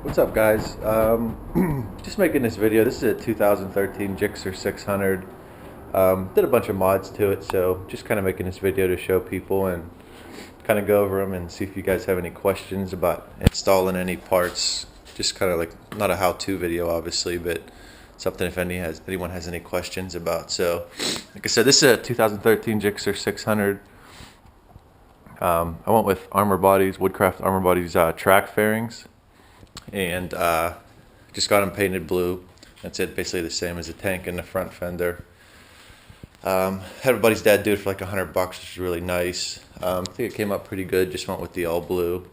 What's up, guys? Just making this video. This is a 2013 Gixxer 600. Did a bunch of mods to it, so just kind of making this video to show people and kind of go over them and see if you guys have any questions about installing any parts. Just kind of like, not a how-to video obviously, but something if anyone has any questions about. So like I said, this is a 2013 Gixxer 600. I went with Armor Bodies, Woodcraft Armor Bodies track fairings, and just got them painted blue. That's it, basically the same as the tank and the front fender. Had a buddy's dad do it for like $100, which is really nice. I think it came up pretty good. Just went with the all blue.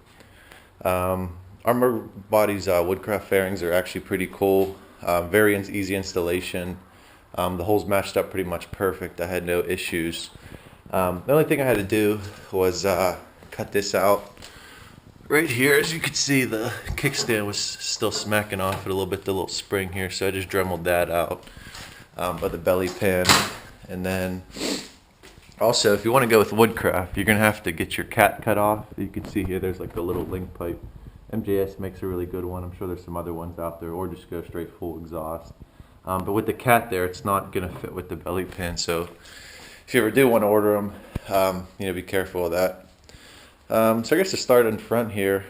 Armor Bodies Woodcraft fairings are actually pretty cool. Very easy installation. The holes matched up pretty much perfect. I had no issues. The only thing I had to do was cut this out. Right here, as you can see, the kickstand was still smacking off it a little bit, the little spring here, so I just dremeled that out by the belly pan. And then also, if you want to go with Woodcraft, you're going to have to get your cat cut off. You can see here there's like a little link pipe. MJS makes a really good one. I'm sure there's some other ones out there, or just go straight full exhaust. But with the cat there, it's not going to fit with the belly pan, so if you ever do want to order them, be careful of that. So I guess to start in front here,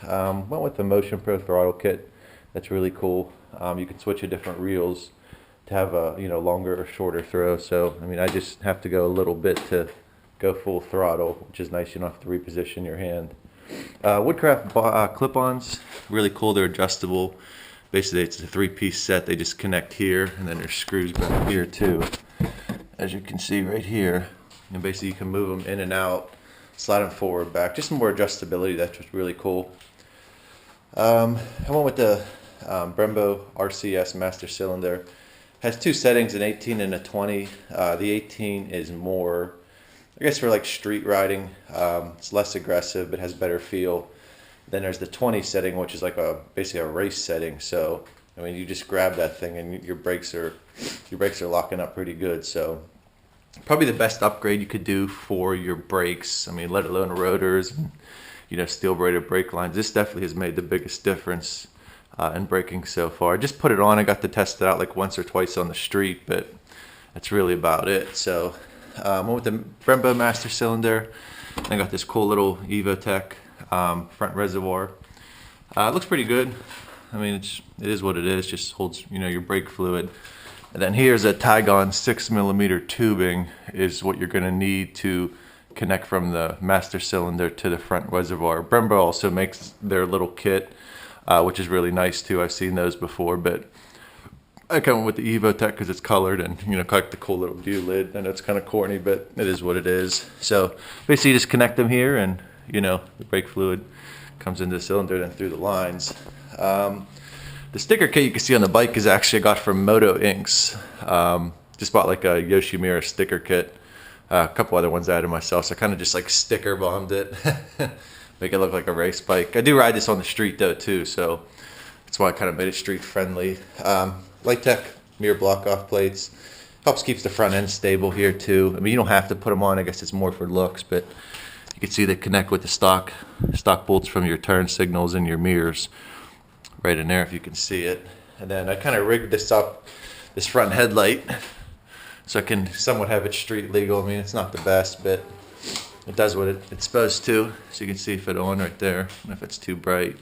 went with the Motion Pro throttle kit. That's really cool. You can switch to different reels to have a longer or shorter throw. So I just have to go a little bit to go full throttle, which is nice. You don't have to reposition your hand. Woodcraft clip-ons, really cool. They're adjustable. Basically, it's a three-piece set. They just connect here, and then there's screws back here too, as you can see right here. And basically, you can move them in and out, slide them forward, back, just more adjustability. That's just really cool. I went with the Brembo RCS master cylinder. Has two settings, an 18 and a 20. The 18 is more, I guess, for like street riding. It's less aggressive, but has better feel. Then there's the 20 setting, which is like basically a race setting. So you just grab that thing and your brakes are locking up pretty good. So probably the best upgrade you could do for your brakes. Let alone rotors and steel braided brake lines. This definitely has made the biggest difference in braking so far. I just put it on. I got to test it out like once or twice on the street, but that's really about it. So I went with the Brembo master cylinder. I got this cool little Evotech front reservoir. It looks pretty good. It is what it is. Just holds your brake fluid. And then here's a Tygon 6mm tubing is what you're going to need to connect from the master cylinder to the front reservoir. Brembo also makes their little kit, which is really nice too. I've seen those before, but I come with the Evotech because it's colored and got the cool little view lid. I know it's kind of corny, but it is what it is. So basically, you just connect them here, and the brake fluid comes into the cylinder, then through the lines. The sticker kit you can see on the bike is actually I got from Moto Inks. Just bought like a Yoshimura sticker kit. A couple other ones I added myself, so I kind of just like sticker bombed it. Make it look like a race bike. I do ride this on the street though too, so that's why I kind of made it street friendly. Light Tech mirror block off plates. Helps keeps the front end stable here too. You don't have to put them on. I guess it's more for looks, but you can see they connect with the stock bolts from your turn signals and your mirrors. Right in there if you can see it. And then I kind of rigged this front headlight, so I can somewhat have it street legal. It's not the best, but it does what it's supposed to. So you can see if it's on right there, and if it's too bright.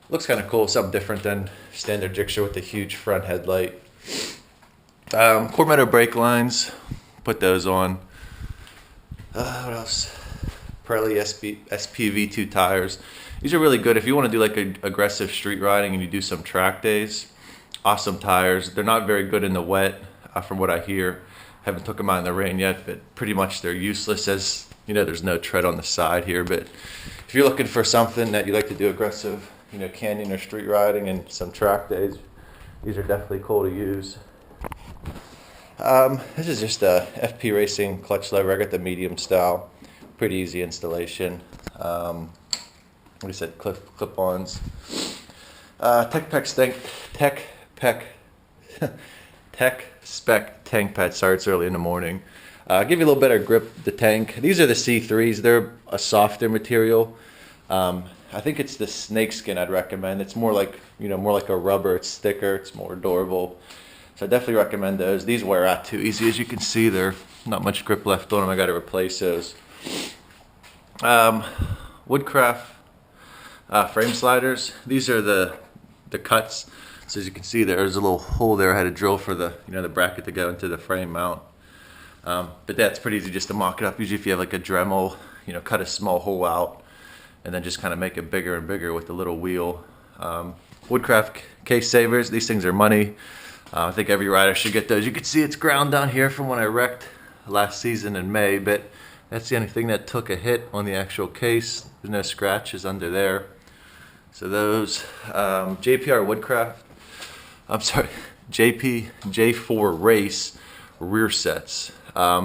Looks kind of cool, something different than standard Gixxer with the huge front headlight. Cormetto brake lines, put those on. What else? Pirelli SPV2 tires. These are really good if you want to do like aggressive street riding and you do some track days. Awesome tires. They're not very good in the wet, from what I hear. Haven't took them out in the rain yet, but pretty much they're useless, as there's no tread on the side here. But if you're looking for something that you like to do aggressive, canyon or street riding and some track days, these are definitely cool to use. This is just a FP Racing clutch lever. I got the medium style. Pretty easy installation. Like I said, clip-ons. Tech Spec tank pad starts early in the morning. Give you a little better grip, the tank. These are the C3s. They're a softer material. I think it's the snakeskin I'd recommend. It's more like, more like a rubber. It's thicker, it's more durable. So I definitely recommend those. These wear out too easy. As you can see, there's not much grip left on them. I got to replace those. Woodcraft frame sliders. These are the cuts. So as you can see, there's a little hole there. I had to drill for the the bracket to go into the frame mount. But that's pretty easy just to mock it up. Usually if you have like a Dremel, cut a small hole out and then just kind of make it bigger and bigger with the little wheel. Woodcraft case savers. These things are money. I think every rider should get those. You can see it's ground down here from when I wrecked last season in May, but that's the only thing that took a hit on the actual case. There's no scratches under there. So those JPR Woodcraft, J4 Race rear sets.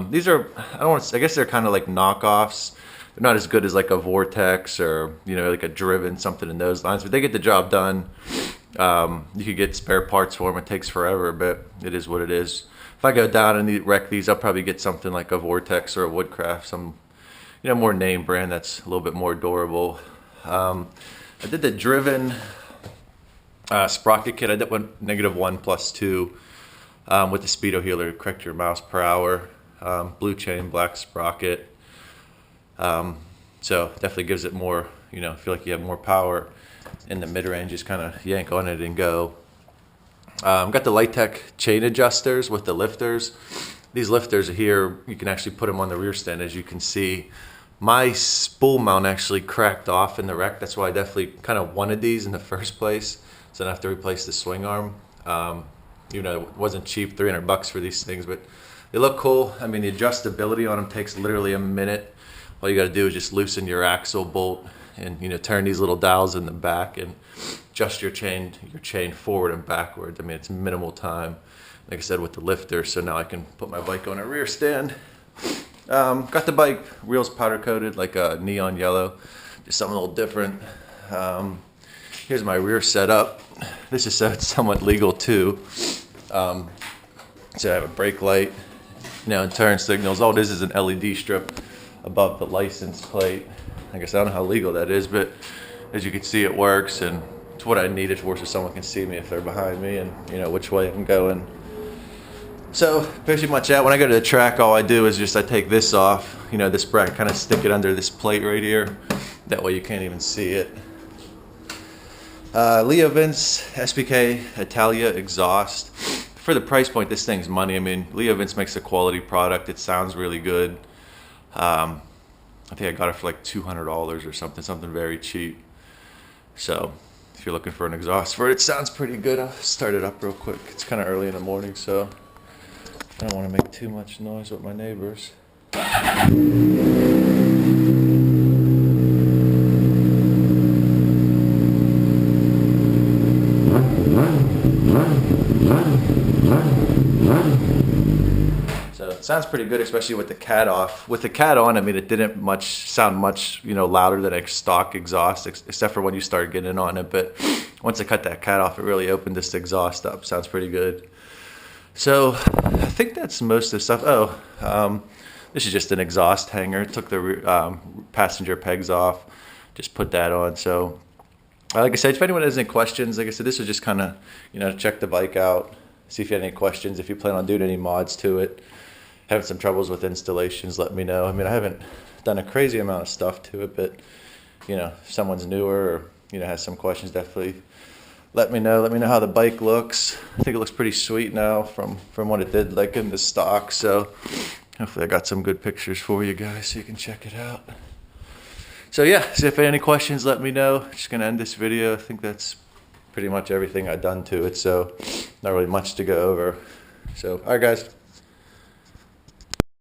These are, I guess they're kind of like knockoffs. They're not as good as like a Vortex or like a Driven, something in those lines, but they get the job done. You could get spare parts for them. It takes forever, but it is what it is. If I go down and wreck these, I'll probably get something like a Vortex or a Woodcraft, some more name brand that's a little bit more durable. I did the Driven sprocket kit. I did one -1+2 with the speedo healer to correct your miles per hour. Blue chain, black sprocket. So definitely gives it more, feel like you have more power in the mid-range. Just kind of yank on it and go. Got the Lightech chain adjusters with the lifters. These lifters are here, you can actually put them on the rear stand. As you can see, my spool mount actually cracked off in the wreck. That's why I definitely kind of wanted these in the first place, so I don't have to replace the swing arm. It wasn't cheap, $300 for these things, but they look cool. I mean, the adjustability on them takes literally a minute. All you got to do is just loosen your axle bolt and turn these little dials in the back and adjust your chain forward and backward. I mean, it's minimal time, like I said, with the lifter. So now I can put my bike on a rear stand. Got the bike wheels powder coated like a neon yellow, just something a little different. Here's my rear setup. This is somewhat legal too. So I have a brake light, and turn signals. All this is an LED strip above the license plate. I guess I don't know how legal that is, but as you can see, it works, and it's what I need it for, so someone can see me if they're behind me and which way I'm going. So pretty much that. When I go to the track, all I do is I take this off, this bracket, kind of stick it under this plate right here. That way you can't even see it. Leo Vince SPK Italia exhaust. For the price point, this thing's money. I mean, Leo Vince makes a quality product. It sounds really good. I think I got it for like $200 or something very cheap. So if you're looking for an exhaust for it, it sounds pretty good. I'll start it up real quick. It's kind of early in the morning, so I don't want to make too much noise with my neighbors. So it sounds pretty good, especially with the cat off. With the cat on, I mean, it didn't sound much louder than a stock exhaust, except for when you started getting on it. But once I cut that cat off, it really opened this exhaust up. Sounds pretty good. So I think that's most of the stuff. This is just an exhaust hanger. Took the passenger pegs off, just put that on. So like I said, if anyone has any questions, like I said, this was just kind of, check the bike out, see if you had any questions. If you plan on doing any mods to it, having some troubles with installations, let me know. I mean, I haven't done a crazy amount of stuff to it, but, if someone's newer or, has some questions, definitely let me know. Let me know how the bike looks. I think it looks pretty sweet now from what it did like in the stock. So hopefully I got some good pictures for you guys so you can check it out. So yeah, so if any questions, let me know. Just gonna end this video. I think that's pretty much everything I've done to it, so not really much to go over. So all right guys,